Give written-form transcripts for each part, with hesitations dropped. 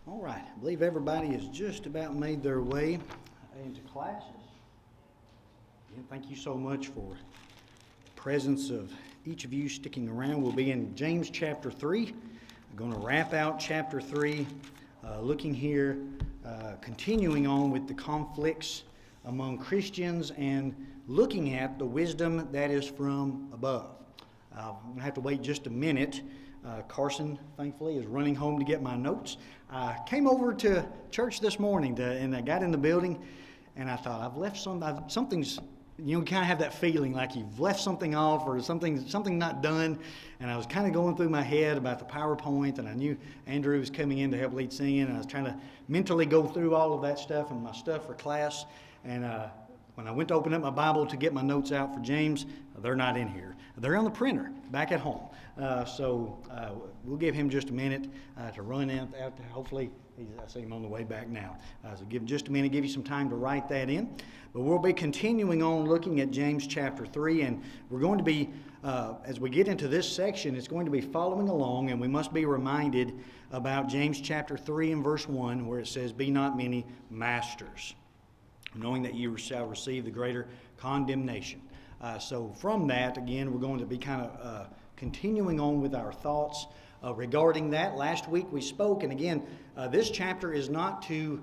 All right, I believe everybody has just about made their way into classes. Again, thank you so much for the presence of each of you sticking around. We'll be in James chapter 3. I'm going to wrap out chapter 3, looking here, continuing on with the conflicts among Christians and looking at the wisdom that is from above. I'm going to have to wait just a minute. Carson, thankfully, is running home to get my notes. I came over to church this morning and I got in the building and I thought, I've left something's, you kind of have that feeling like you've left something off or something not done. And I was kind of going through my head about the PowerPoint, and I knew Andrew was coming in to help lead singing, and I was trying to mentally go through all of that stuff and my stuff for class. And when I went to open up my Bible to get my notes out for James, they're not in here. They're on the printer back at home. So we'll give him just a minute to run out. Hopefully, I see him on the way back now. So give him just a minute, give you some time to write that in. But we'll be continuing on looking at James chapter 3, and we're going to be, as we get into this section, it's going to be following along, and we must be reminded about James chapter 3 and verse 1, where it says, "Be not many masters, knowing that you shall receive the greater condemnation." So from that, again, we're going to be kind of continuing on with our thoughts regarding that. Last week we spoke, and again, this chapter is not to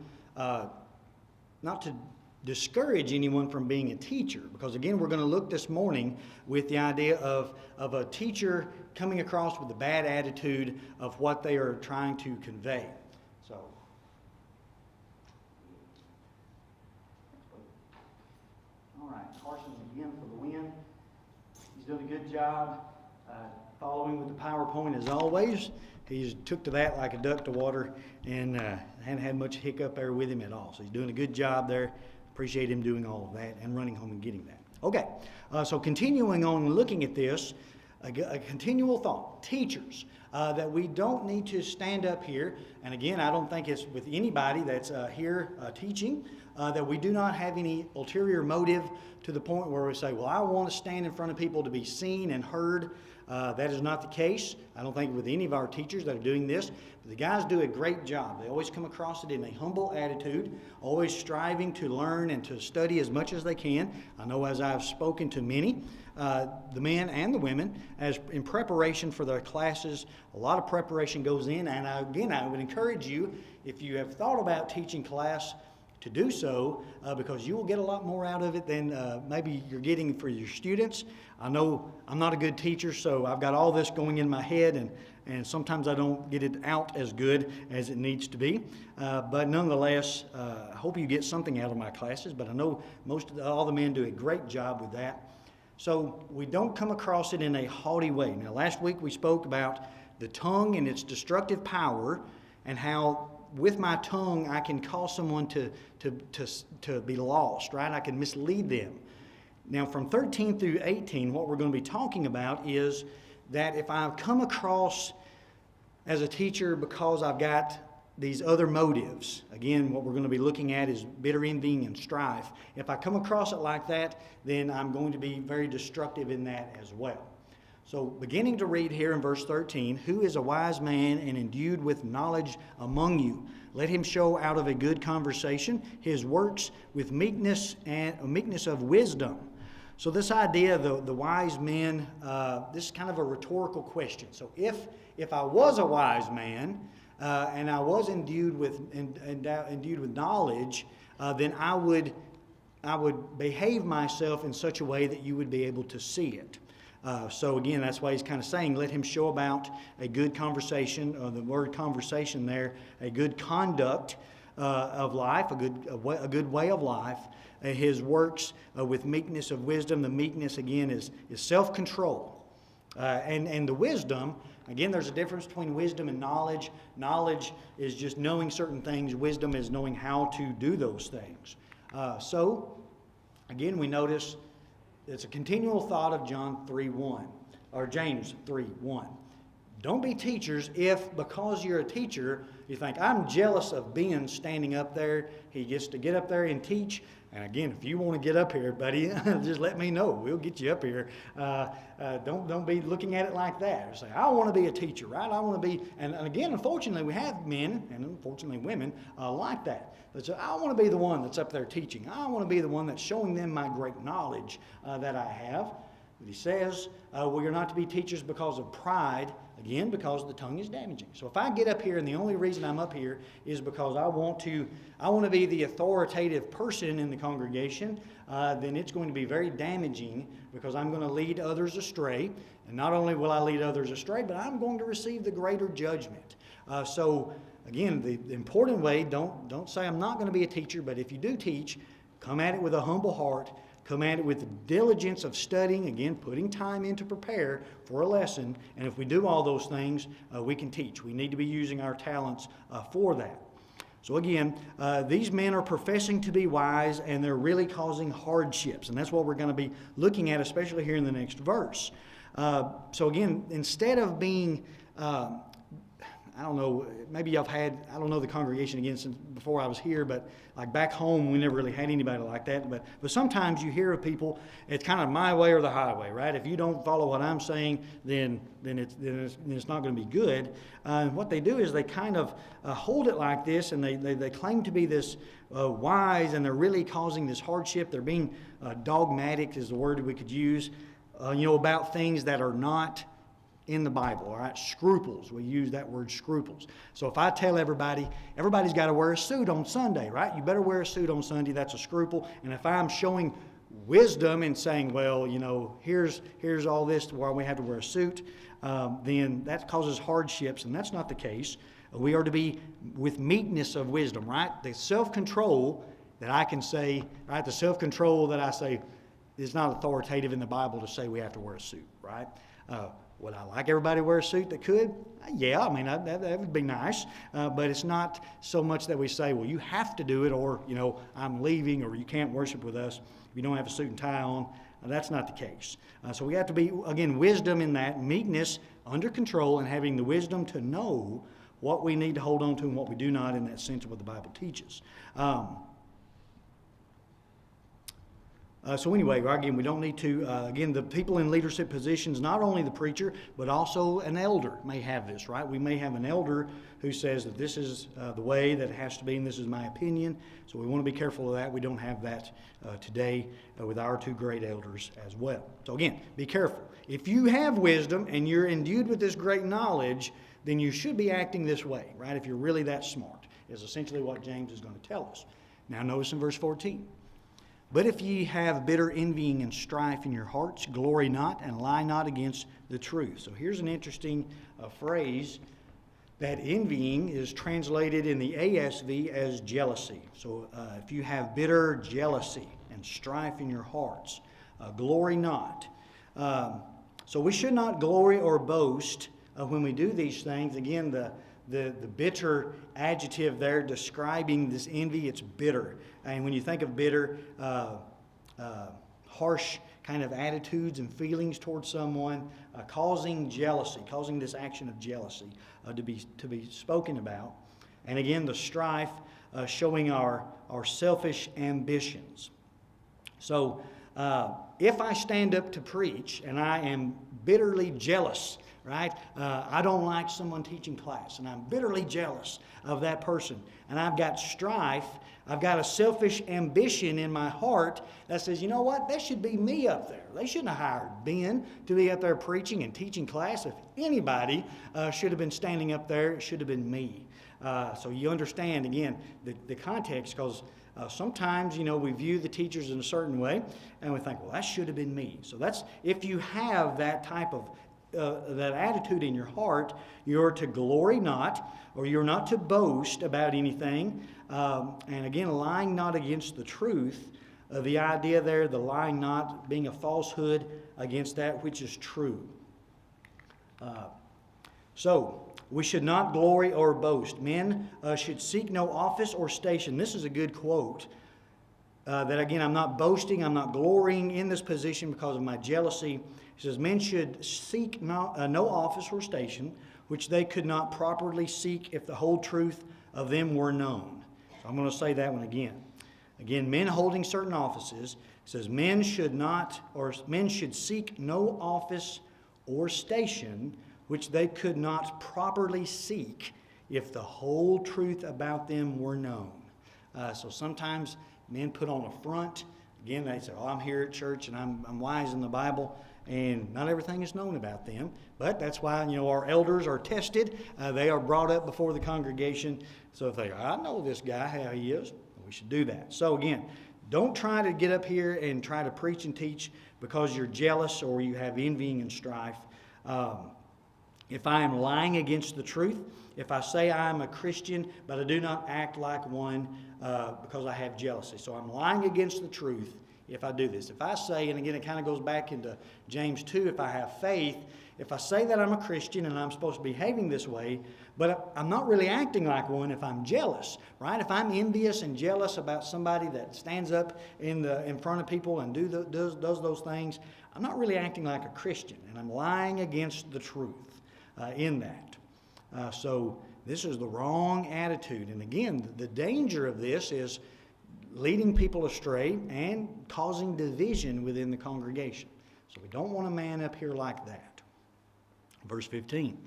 discourage anyone from being a teacher, because again, we're going to look this morning with the idea of a teacher coming across with a bad attitude of what they are trying to convey. So, all right, Carson again for the win. He's doing a good job following with the PowerPoint as always. He's took to that like a duck to water and hadn't had much hiccup there with him at all. So he's doing a good job there. Appreciate him doing all of that and running home and getting that. Okay, so continuing on looking at this, a continual thought. Teachers, that we don't need to stand up here, and again, I don't think it's with anybody that's here teaching, that we do not have any ulterior motive to the point where we say, well, I want to stand in front of people to be seen and heard. That is not the case. I don't think with any of our teachers that are doing this. But the guys do a great job. They always come across it in a humble attitude, always striving to learn and to study as much as they can. I know as I've spoken to many, the men and the women, as in preparation for their classes, a lot of preparation goes in. And again, I would encourage you, if you have thought about teaching class, to do so, because you will get a lot more out of it than maybe you're getting for your students. I know I'm not a good teacher, so I've got all this going in my head, and sometimes I don't get it out as good as it needs to be. But nonetheless, I hope you get something out of my classes, but I know all the men do a great job with that. So we don't come across it in a haughty way. Now, last week we spoke about the tongue and its destructive power, and how with my tongue I can cause someone to be lost, right? I can mislead them. Now, from 13 through 18, what we're going to be talking about is that if I've come across as a teacher because I've got these other motives, again, what we're going to be looking at is bitter envying and strife. If I come across it like that, then I'm going to be very destructive in that as well. So beginning to read here in verse 13, "Who is a wise man and endued with knowledge among you? Let him show out of a good conversation his works with meekness of wisdom." So this idea of the wise men, this is kind of a rhetorical question. So if I was a wise man and I was endued with knowledge, then I would behave myself in such a way that you would be able to see it. So again, that's why he's kind of saying, let him show about a good conversation, or the word conversation there, a good conduct of life, a good way of life, his works with meekness of wisdom. The meekness, again, is self-control. And the wisdom, again, there's a difference between wisdom and knowledge. Knowledge is just knowing certain things. Wisdom is knowing how to do those things. So, again, we notice it's a continual thought of John 3:1, or James 3:1. don't be teachers if, because you're a teacher, you think, I'm jealous of Ben standing up there. He gets to get up there and teach. And again, if you want to get up here, buddy, just let me know. We'll get you up here. Don't be looking at it like that. Say, I want to be a teacher, right? I want to be, and again, unfortunately, we have men, and unfortunately women, like that. Say, I want to be the one that's up there teaching. I want to be the one that's showing them my great knowledge that I have. But he says, we are not to be teachers because of pride, again, because the tongue is damaging. So if I get up here and the only reason I'm up here is because I want to be the authoritative person in the congregation, then it's going to be very damaging because I'm going to lead others astray. And not only will I lead others astray, but I'm going to receive the greater judgment. So again, the important way, don't say I'm not going to be a teacher, but if you do teach, come at it with a humble heart. Come at it with the diligence of studying, again, putting time in to prepare for a lesson. And if we do all those things, we can teach. We need to be using our talents for that. So again, these men are professing to be wise, and they're really causing hardships. And that's what we're going to be looking at, especially here in the next verse. So again, instead of being... I don't know, maybe I don't know the congregation again since before I was here, but like back home, we never really had anybody like that. But sometimes you hear of people, it's kind of my way or the highway, right? If you don't follow what I'm saying, then it's not going to be good. What they do is they kind of hold it like this, and they claim to be this wise, and they're really causing this hardship. They're being dogmatic is the word we could use, about things that are not in the Bible, all right? Scruples. We use that word scruples. So if I tell everybody's got to wear a suit on Sunday, right? You better wear a suit on Sunday. That's a scruple. And if I'm showing wisdom and saying, well, here's all this to why we have to wear a suit, then that causes hardships, and that's not the case. We are to be with meekness of wisdom, right? The self-control that I can say, right? The self-control that I say is not authoritative in the Bible to say we have to wear a suit, right? Would I like everybody to wear a suit that could? Yeah, I mean, that would be nice. But it's not so much that we say, well, you have to do it, or, I'm leaving, or you can't worship with us if you don't have a suit and tie on. That's not the case. So we have to be, again, wisdom in that, meekness, under control, and having the wisdom to know what we need to hold on to and what we do not, in that sense of what the Bible teaches. So anyway, again, we don't need to, again, the people in leadership positions, not only the preacher, but also an elder may have this, right? We may have an elder who says that this is the way that it has to be, and this is my opinion. So we want to be careful of that. We don't have that today with our two great elders as well. So again, be careful. If you have wisdom and you're endued with this great knowledge, then you should be acting this way, right? If you're really that smart, is essentially what James is going to tell us. Now notice in verse 14. But if ye have bitter envying and strife in your hearts, glory not and lie not against the truth. So here's an interesting phrase. That envying is translated in the ASV as jealousy. So if you have bitter jealousy and strife in your hearts, glory not. So we should not glory or boast when we do these things. Again, the bitter adjective there describing this envy, it's bitter. And when you think of bitter, harsh kind of attitudes and feelings towards someone, causing jealousy, causing this action of jealousy to be spoken about. And again, the strife showing our selfish ambitions. So if I stand up to preach and I am bitterly jealous, right? I don't like someone teaching class, and I'm bitterly jealous of that person. And I've got strife. I've got a selfish ambition in my heart that says, you know what? That should be me up there. They shouldn't have hired Ben to be up there preaching and teaching class. If anybody should have been standing up there, it should have been me. So you understand, again, the context, because sometimes, we view the teachers in a certain way, and we think, well, that should have been me. So that's, if you have that type of that attitude in your heart, you're to glory not, or you're not to boast about anything. And again, lying not against the truth. The idea there, the lying not being a falsehood against that which is true. So we should not glory or boast. Men should seek no office or station. This is a good quote. that again, I'm not boasting, I'm not glorying in this position because of my jealousy. He says, men should seek no office or station which they could not properly seek if the whole truth of them were known. So I'm going to say that one again. Again, men holding certain offices, it says men should seek no office or station which they could not properly seek if the whole truth about them were known. So sometimes men put on a front. Again, they say, I'm here at church and I'm wise in the Bible, and not everything is known about them. But that's why, our elders are tested. They are brought up before the congregation. So if they go, I know this guy, how he is, we should do that. So again, don't try to get up here and try to preach and teach because you're jealous or you have envying and strife. If I am lying against the truth, if I say I am a Christian, but I do not act like one because I have jealousy. So I'm lying against the truth if I do this. If I say, and again it kind of goes back into James 2, if I have faith, if I say that I'm a Christian and I'm supposed to be behaving this way, but I'm not really acting like one if I'm jealous, right? If I'm envious and jealous about somebody that stands up in front of people and does those things, I'm not really acting like a Christian, and I'm lying against the truth in that. So this is the wrong attitude. And again, the danger of this is leading people astray and causing division within the congregation. So we don't want a man up here like that. Verse 15.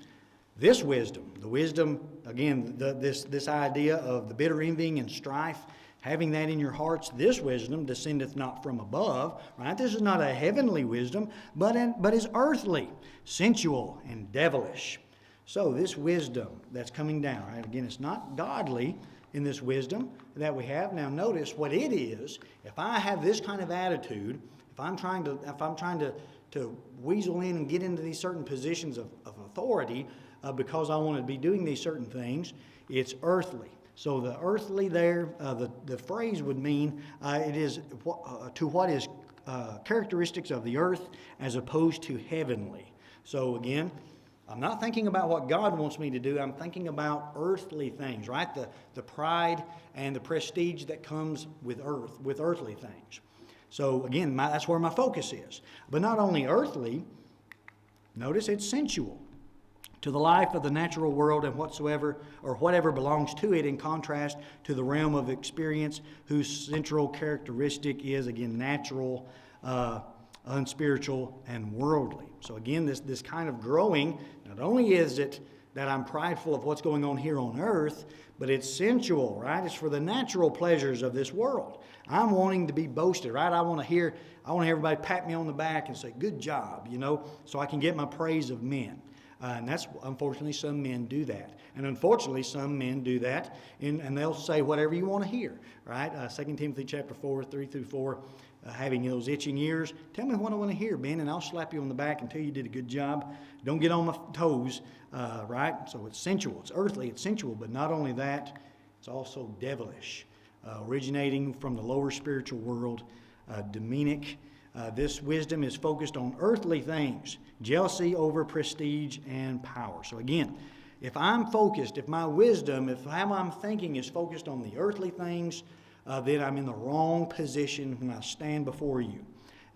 This wisdom, the wisdom, again, this idea of the bitter envying and strife, having that in your hearts, this wisdom descendeth not from above, right? This is not a heavenly wisdom, but is earthly, sensual, and devilish. So this wisdom that's coming down, right? Again, it's not godly in this wisdom that we have. Now notice what it is. If I have this kind of attitude, if I'm trying to weasel in and get into these certain positions of authority because I want to be doing these certain things, it's earthly. So the earthly there, the phrase would mean it is to what is characteristics of the earth as opposed to heavenly. So again, I'm not thinking about what God wants me to do. I'm thinking about earthly things, right? The pride and the prestige that comes with earthly things. So again, that's where my focus is. But not only earthly, notice it's sensual to the life of the natural world and whatever belongs to it, in contrast to the realm of experience whose central characteristic is, again, natural, unspiritual, and worldly. So again, this kind of growing, not only is it that I'm prideful of what's going on here on earth, but it's sensual, right? It's for the natural pleasures of this world. I'm wanting to be boasted, right? I want to hear everybody pat me on the back and say, good job, so I can get my praise of men. And that's, unfortunately, some men do that. And unfortunately, some men do that, and they'll say whatever you want to hear, right? 2 Timothy chapter 4, 3 through 4, having those itching ears. Tell me what I want to hear, Ben, and I'll slap you on the back and tell you did a good job. Don't get on my toes, right? So it's sensual. It's earthly. It's sensual. But not only that, it's also devilish, originating from the lower spiritual world, demonic. This wisdom is focused on earthly things, jealousy over prestige and power. So again, if I'm focused, if my wisdom, if how I'm thinking is focused on the earthly things, then I'm in the wrong position when I stand before you.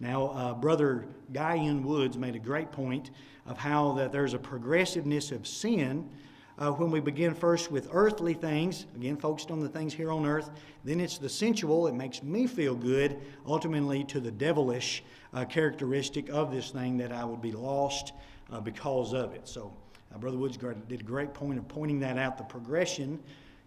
Now, Brother Guy N. Woods made a great point of how that there's a progressiveness of sin when we begin first with earthly things, again, focused on the things here on earth. Then it's the sensual. It makes me feel good, ultimately to the devilish characteristic of this thing that I would be lost because of it. So Brother Woods did a great point of pointing that out, the progression,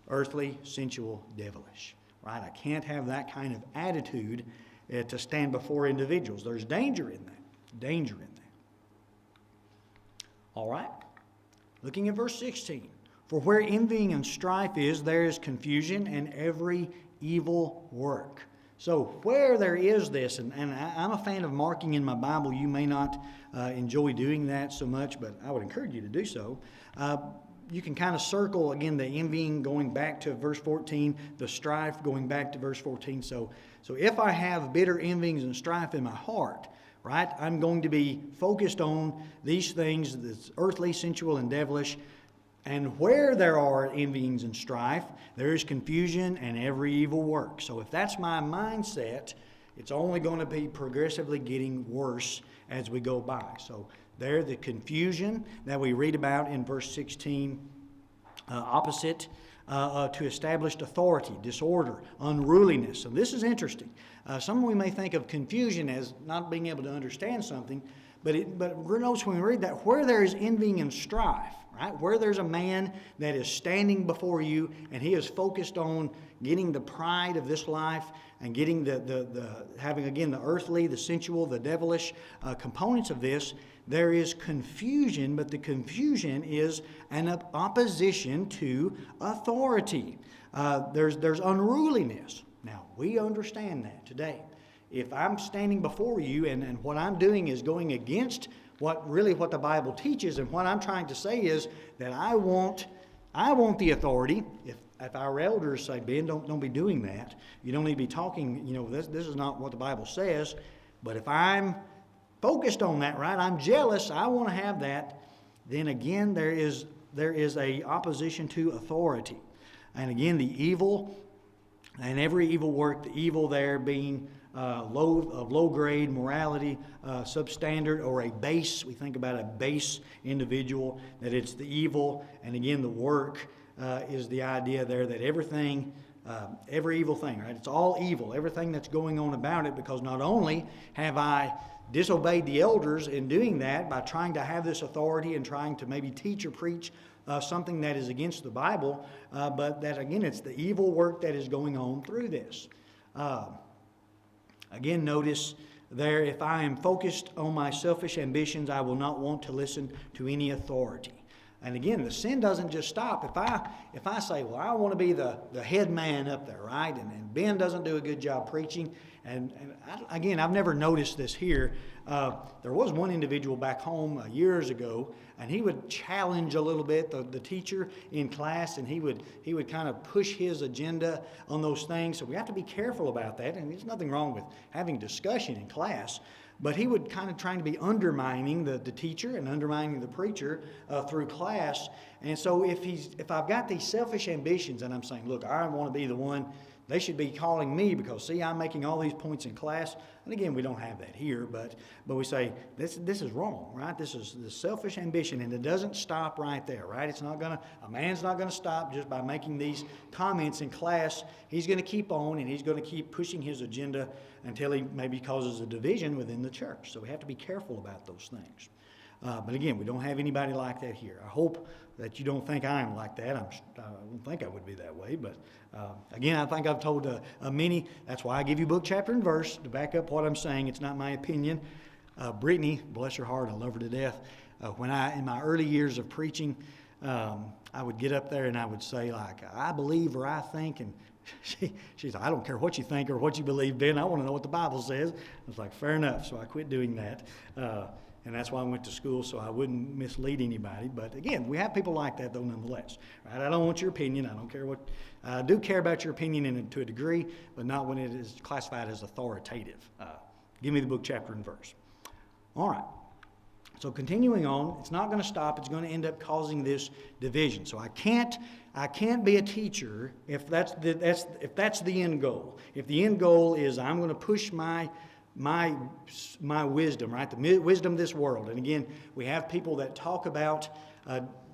earthly, sensual, devilish. Right? I can't have that kind of attitude to stand before individuals. There's danger in that. Danger in that. All right. Looking at verse 16. For where envying and strife is, there is confusion and every evil work. So where there is this, and I'm a fan of marking in my Bible. You may not enjoy doing that so much, but I would encourage you to do so. You can kind of circle, again, the envying going back to verse 14, the strife going back to verse 14. So if I have bitter envyings and strife in my heart, right, I'm going to be focused on these things that's earthly, sensual, and devilish, And where there are envyings and strife, there is confusion and every evil work. So if that's my mindset, it's only going to be progressively getting worse as we go by. So there, the confusion that we read about in verse 16, opposite to established authority, disorder, unruliness. So this is interesting. Some we may think of confusion as not being able to understand something, but notice when we read that, where there is envying and strife, right? Where there's a man that is standing before you and he is focused on getting the pride of this life and getting having again the earthly, the sensual, the devilish components of this, there is confusion, but the confusion is an opposition to authority. There's unruliness. Now, we understand that today. If I'm standing before you and what I'm doing is going against what the Bible teaches, and what I'm trying to say is that I want the authority. If our elders say, Ben, don't be doing that. You don't need to be talking, this is not what the Bible says. But if I'm focused on that, right, I'm jealous, I want to have that, then again there is a opposition to authority. And again, the evil and every evil work, the evil there being low grade morality, substandard, or a base. We think about a base individual, that it's the evil, and again the work is the idea there that everything, every evil thing, right? It's all evil, everything that's going on about it, because not only have I disobeyed the elders in doing that by trying to have this authority and trying to maybe teach or preach something that is against the Bible, but that again it's the evil work that is going on through this. Again, notice there, if I am focused on my selfish ambitions, I will not want to listen to any authority. And again, the sin doesn't just stop. If I say, well, I want to be the head man up there, right? And Ben doesn't do a good job preaching. Again, I've never noticed this here. There was one individual back home years ago, and he would challenge a little bit the teacher in class, and he would kind of push his agenda on those things. So we have to be careful about that. And there's nothing wrong with having discussion in class. But he would kind of trying to be undermining the teacher and undermining the preacher through class. And so if I've got these selfish ambitions and I'm saying, look, I want to be the one, they should be calling me because, see, I'm making all these points in class. And again, we don't have that here, but we say, this is wrong, right? This is the selfish ambition, and it doesn't stop right there, right? A man's not going to stop just by making these comments in class. He's going to keep on, and he's going to keep pushing his agenda until he maybe causes a division within the church. So we have to be careful about those things. But again, we don't have anybody like that here. I hope that you don't think I'm like that. I don't think I would be that way. But again, I think I've told many. That's why I give you book, chapter, and verse to back up what I'm saying. It's not my opinion. Brittany, bless her heart, I love her to death. In my early years of preaching, I would get up there and I would say, like, I believe or I think, and she's like, I don't care what you think or what you believe, Ben. I want to know what the Bible says. I was like, fair enough. So I quit doing that. And that's why I went to school, so I wouldn't mislead anybody. But again, we have people like that, though, nonetheless. Right? I don't want your opinion. I don't care what. I do care about your opinion to a degree, but not when it is classified as authoritative. Give me the book, chapter, and verse. All right. So continuing on, it's not going to stop. It's going to end up causing this division. So I can't be a teacher if that's the end goal. If the end goal is I'm going to push my wisdom, right? The wisdom of this world. And again, we have people that talk about,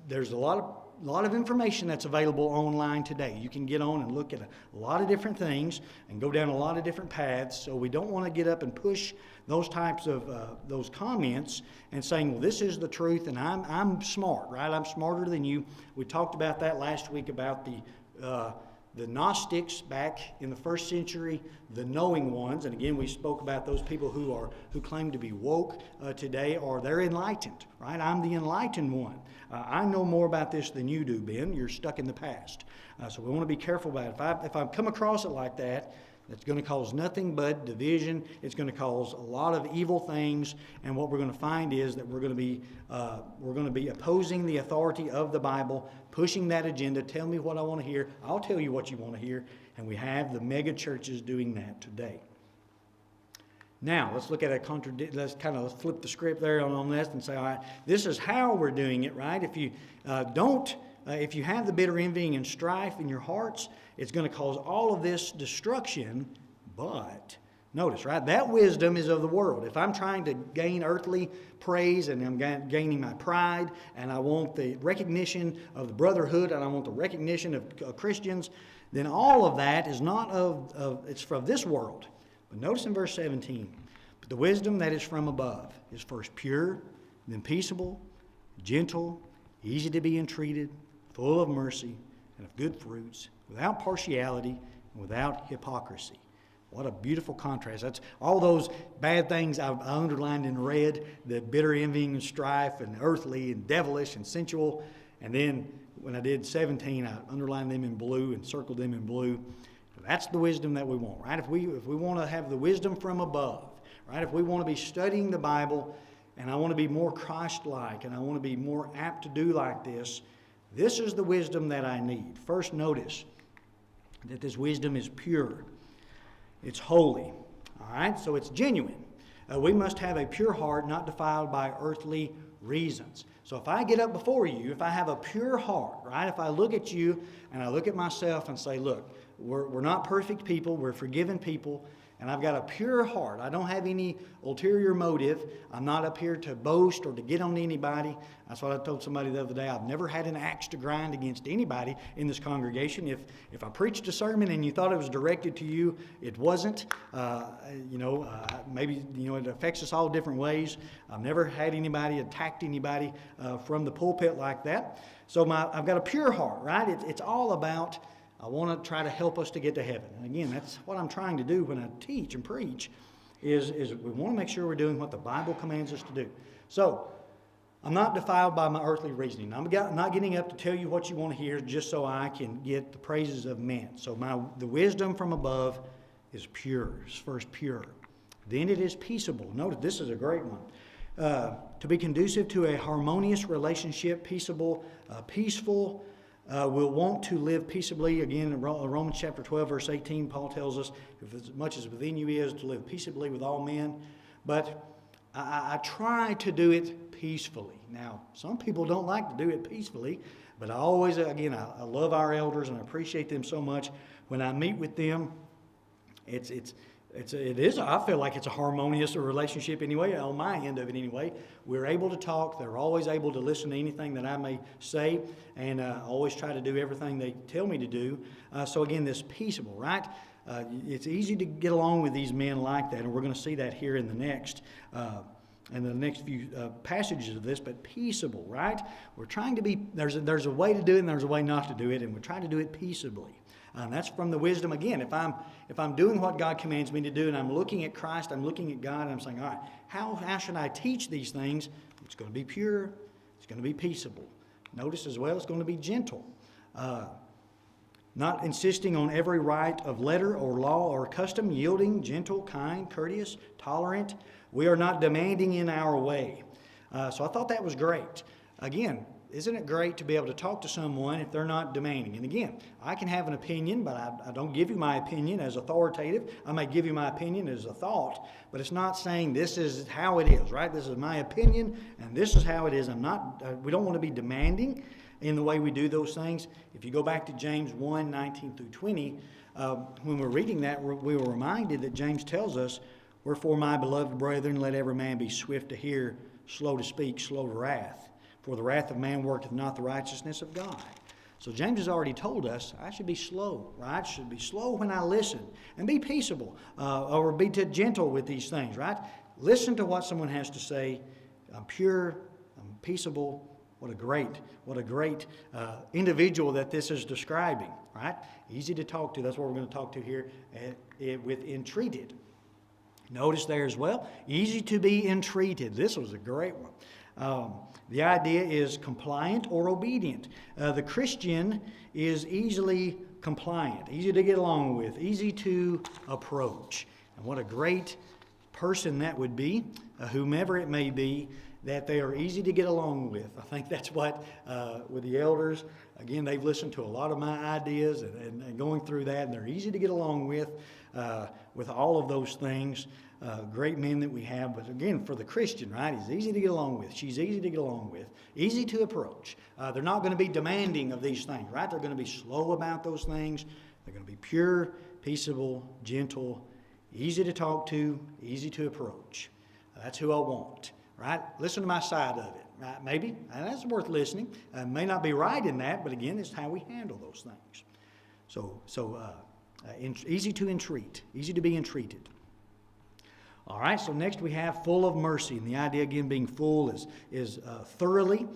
there's a lot of information that's available online today. You can get on and look at a lot of different things and go down a lot of different paths. So we don't want to get up and push those types of those comments and saying, well, this is the truth and I'm smart, right? I'm smarter than you. We talked about that last week about the Gnostics back in the first century, the knowing ones, and again we spoke about those people who claim to be woke today, or they're enlightened, right? I'm the enlightened one. I know more about this than you do, Ben. You're stuck in the past. So we want to be careful about it. If I come across it like that, it's going to cause nothing but division. It's going to cause a lot of evil things, and what we're going to find is that we're going to be opposing the authority of the Bible, pushing that agenda. Tell me what I want to hear. I'll tell you what you want to hear, and we have the mega churches doing that today. Now let's look at let's kind of flip the script there on this and say, all right, this is how we're doing it, right? If you don't if you have the bitter envying and strife in your hearts, it's going to cause all of this destruction. But notice, right, that wisdom is of the world. If I'm trying to gain earthly praise and I'm gaining my pride and I want the recognition of the brotherhood and I want the recognition of Christians, then all of that is not it's from this world. But notice in verse 17, but the wisdom that is from above is first pure, then peaceable, gentle, easy to be entreated, full of mercy and of good fruits, without partiality and without hypocrisy. What a beautiful contrast. That's all those bad things I underlined in red, the bitter envying and strife and earthly and devilish and sensual. And then when I did 17, I underlined them in blue and circled them in blue. That's the wisdom that we want, right? If we want to have the wisdom from above, right? If we want to be studying the Bible and I want to be more Christ-like and I want to be more apt to do like this is the wisdom that I need. First, notice that this wisdom is pure. It's holy, all right? So it's genuine. We must have a pure heart, not defiled by earthly reasons. So if I get up before you, if I have a pure heart, right? If I look at you and I look at myself and say, look, we're not perfect people, we're forgiven people, and I've got a pure heart. I don't have any ulterior motive. I'm not up here to boast or to get on anybody. That's what I told somebody the other day. I've never had an axe to grind against anybody in this congregation. If I preached a sermon and you thought it was directed to you, it wasn't. Maybe it affects us all different ways. I've never had anybody attacked anybody from the pulpit like that. So I've got a pure heart, right? It's all about, I want to try to help us to get to heaven. And again, that's what I'm trying to do when I teach and preach, is we want to make sure we're doing what the Bible commands us to do. So, I'm not defiled by my earthly reasoning. I'm not getting up to tell you what you want to hear just so I can get the praises of men. So the wisdom from above is pure. It's first pure. Then it is peaceable. Notice this is a great one. To be conducive to a harmonious relationship, peaceable, peaceful, will want to live peaceably. Again, in Romans chapter 12, verse 18, Paul tells us, if as much as within you is, to live peaceably with all men. But I try to do it peacefully. Now, some people don't like to do it peacefully, but I always, again, I love our elders and I appreciate them so much. When I meet with them, it is. I feel like it's a harmonious relationship anyway, on my end of it anyway. We're able to talk. They're always able to listen to anything that I may say, and I always try to do everything they tell me to do. So again, this peaceable, right? It's easy to get along with these men like that, and we're going to see that here in the next few passages of this. But peaceable, right? We're trying to be. There's a way to do it, and there's a way not to do it, and we're trying to do it peaceably. And that's from the wisdom. Again, if I'm doing what God commands me to do, and I'm looking at Christ, I'm looking at God, and I'm saying, all right, how should I teach these things? It's going to be pure. It's going to be peaceable. Notice as well, it's going to be gentle. Not insisting on every right of letter or law or custom, yielding, gentle, kind, courteous, tolerant. We are not demanding in our way. So I thought that was great. Again, isn't it great to be able to talk to someone if they're not demanding? And again, I can have an opinion, but I don't give you my opinion as authoritative. I may give you my opinion as a thought, but it's not saying this is how it is, right? This is my opinion, and this is how it is. We don't want to be demanding in the way we do those things. If you go back to James 1, 19 through 20, when we're reading that, we were reminded that James tells us, wherefore, my beloved brethren, let every man be swift to hear, slow to speak, slow to wrath. For the wrath of man worketh not the righteousness of God. So James has already told us I should be slow, right? I should be slow when I listen and be peaceable or be gentle with these things, right? Listen to what someone has to say. I'm pure, I'm peaceable. What a great individual that this is describing, right? Easy to talk to. That's what we're going to talk to here with entreated. Notice there as well, easy to be entreated. This was a great one. The idea is compliant or obedient. The Christian is easily compliant, easy to get along with, easy to approach. And what a great person that would be, whomever it may be, that they are easy to get along with. I think that's what, with the elders, again, they've listened to a lot of my ideas and going through that, and they're easy to get along with all of those things. great men that we have. But again, for the Christian, right, he's easy to get along with. She's easy to get along with, easy to approach. They're not going to be demanding of these things, right? They're going to be slow about those things. They're going to be pure, peaceable, gentle, easy to talk to, easy to approach. That's who I want, right? Listen to my side of it, right? Maybe, and that's worth listening. May not be right in that, but again, it's how we handle those things. Easy to entreat, easy to be entreated. All right, so next we have full of mercy. And the idea, again, being full is thoroughly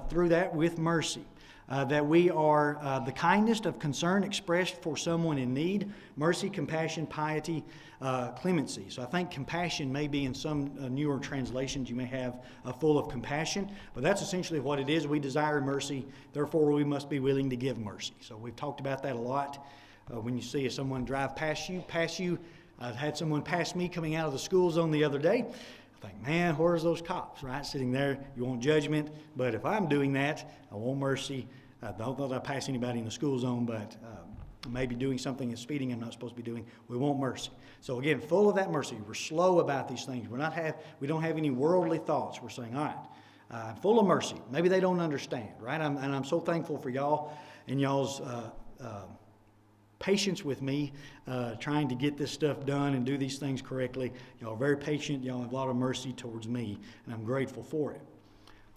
through that with mercy. That we are the kindest of concern expressed for someone in need. Mercy, compassion, piety, clemency. So I think compassion may be in some newer translations. You may have full of compassion. But that's essentially what it is. We desire mercy. Therefore, we must be willing to give mercy. So we've talked about that a lot. When you see someone drive past you. I had someone pass me coming out of the school zone the other day. I think, man, where's those cops, right? Sitting there, you want judgment. But if I'm doing that, I want mercy. Don't that I pass anybody in the school zone, but maybe doing something and speeding I'm not supposed to be doing. We want mercy. So again, full of that mercy. We're slow about these things. We don't have any worldly thoughts. We're saying, all right, full of mercy. Maybe they don't understand, right? And I'm so thankful for y'all and y'all's patience with me, trying to get this stuff done and do these things correctly. Y'all are very patient. Y'all have a lot of mercy towards me, and I'm grateful for it.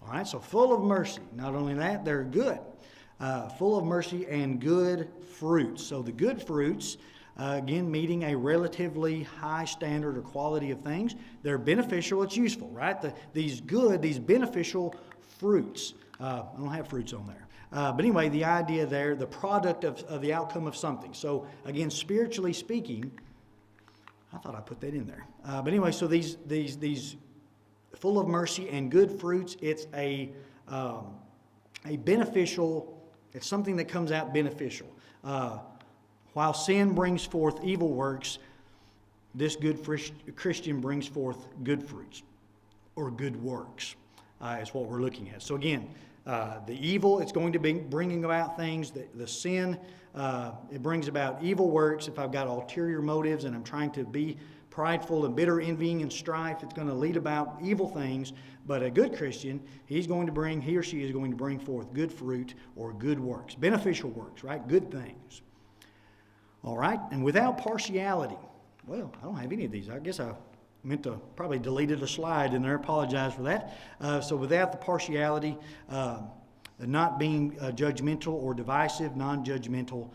All right, so full of mercy. Not only that, they're good. Full of mercy and good fruits. So the good fruits, again, meeting a relatively high standard or quality of things. They're beneficial. It's useful, right? These beneficial fruits. I don't have fruits on there. But anyway, the idea there, the product of the outcome of something. So again, spiritually speaking, I thought I put that in there. But anyway, so these full of mercy and good fruits, it's a beneficial, it's something that comes out beneficial. While sin brings forth evil works, this good Christian brings forth good fruits or good works is what we're looking at. So again, the evil, it's going to be bringing about things. The sin, it brings about evil works. If I've got ulterior motives and I'm trying to be prideful and bitter, envying and strife, it's going to lead about evil things. But a good Christian, he or she is going to bring forth good fruit or good works, beneficial works, right? Good things. All right, and without partiality. Well, I don't have any of these. I guess I meant to probably deleted a slide in there. Apologize for that. So without the partiality, not being judgmental or divisive, non-judgmental.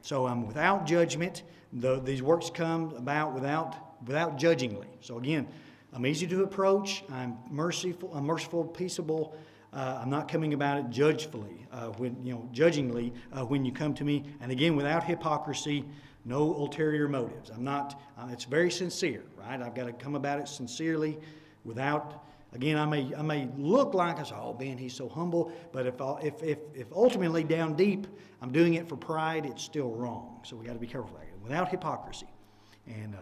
So I'm without judgment. These works come about without judgingly. So again, I'm easy to approach. I'm merciful, peaceable. I'm not coming about it judgfully, judgingly when you come to me. And again, without hypocrisy. No ulterior motives. I'm not, it's very sincere, right? I've got to come about it sincerely without, again, I may look like I say, oh, Ben, he's so humble. But if ultimately down deep I'm doing it for pride, it's still wrong. So we got to be careful about it. Without hypocrisy. And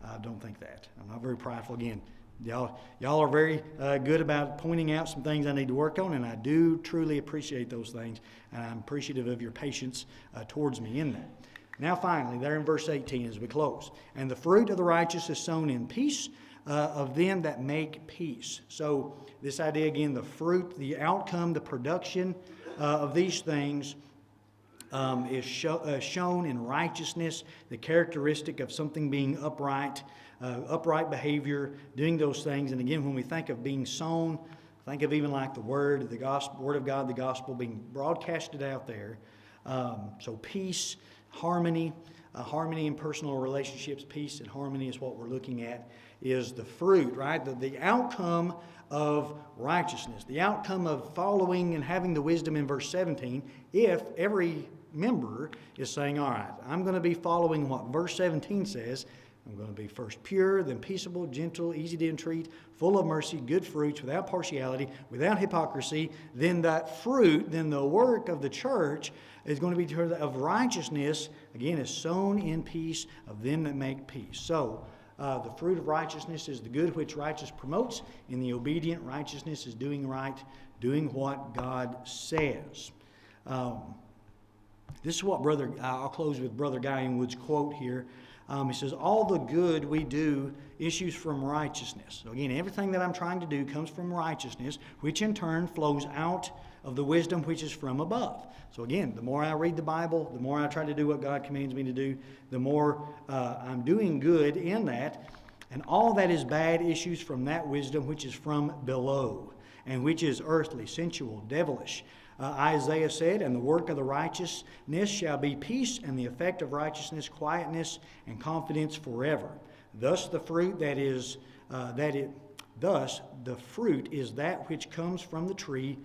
I don't think that. I'm not very prideful. Again, y'all are very good about pointing out some things I need to work on, and I do truly appreciate those things. And I'm appreciative of your patience towards me in that. Now finally, there in verse 18 as we close. And the fruit of the righteous is sown in peace of them that make peace. So this idea again, the fruit, the outcome, the production of these things is shown in righteousness, the characteristic of something being upright, upright behavior, doing those things. And again, when we think of being sown, think of even like the word, the gospel, word of God, the gospel being broadcasted out there. So peace, harmony in personal relationships, peace and harmony is what we're looking at, is the fruit, right? The outcome of righteousness, the outcome of following and having the wisdom in verse 17, if every member is saying, all right, I'm going to be following what verse 17 says. I'm going to be first pure, then peaceable, gentle, easy to entreat, full of mercy, good fruits, without partiality, without hypocrisy. Then that fruit, then the work of the church is going to be of righteousness, again, is sown in peace of them that make peace. So the fruit of righteousness is the good which righteousness promotes, and the obedient righteousness is doing right, doing what God says. This is what I'll close with Brother Guy Wood's quote here. He says, all the good we do issues from righteousness. So again, everything that I'm trying to do comes from righteousness, which in turn flows out of the wisdom which is from above. So again, the more I read the Bible, the more I try to do what God commands me to do, the more I'm doing good in that. And all that is bad issues from that wisdom which is from below, and which is earthly, sensual, devilish. Isaiah said, and the work of the righteousness shall be peace, and the effect of righteousness, quietness, and confidence forever. Thus the fruit is that which comes from the tree,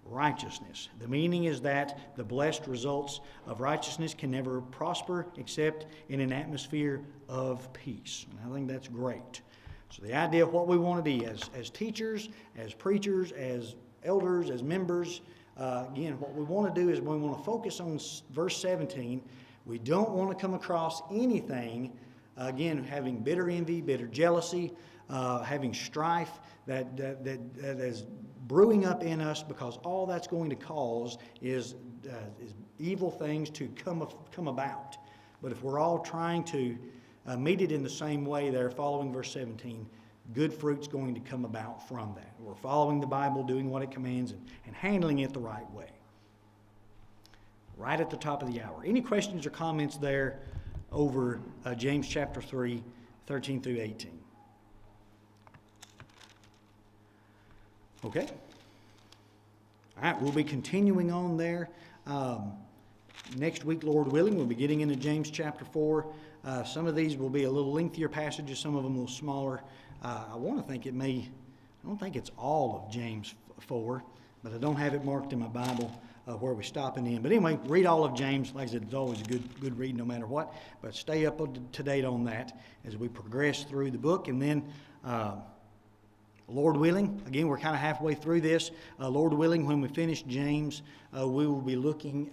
righteousness. The meaning is that the blessed results of righteousness can never prosper except in an atmosphere of peace. And I think that's great. So the idea of what we want to be as teachers, as preachers, as elders, as members, again, what we want to do is we want to focus on verse 17. We don't want to come across anything, again, having bitter envy, bitter jealousy, having strife that is brewing up in us, because all that's going to cause is evil things to come about. But if we're all trying to meet it in the same way there, following verse 17, good fruit's going to come about from that. We're following the Bible, doing what it commands, and handling it the right way. Right at the top of the hour. Any questions or comments there over James chapter 3, 13 through 18? Okay. All right, we'll be continuing on there. Next week, Lord willing, we'll be getting into James chapter 4. Some of these will be a little lengthier passages, some of them a little smaller. I don't think it's all of James 4, but I don't have it marked in my Bible where we're stopping in. But anyway, read all of James. Like I said, it's always a good read no matter what. But stay up to date on that as we progress through the book. And then, Lord willing, again, we're kind of halfway through this. Lord willing, when we finish James, we will be looking,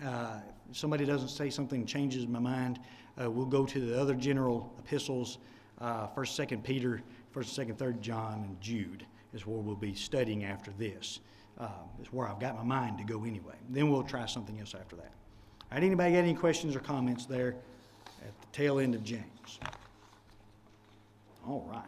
if somebody doesn't say something changes my mind, we'll go to the other general epistles, 1st, 2nd Peter, 1st, 2nd, 3rd John, and Jude is where we'll be studying after this. It's where I've got my mind to go anyway. Then we'll try something else after that. All right, anybody got any questions or comments there at the tail end of James? All right.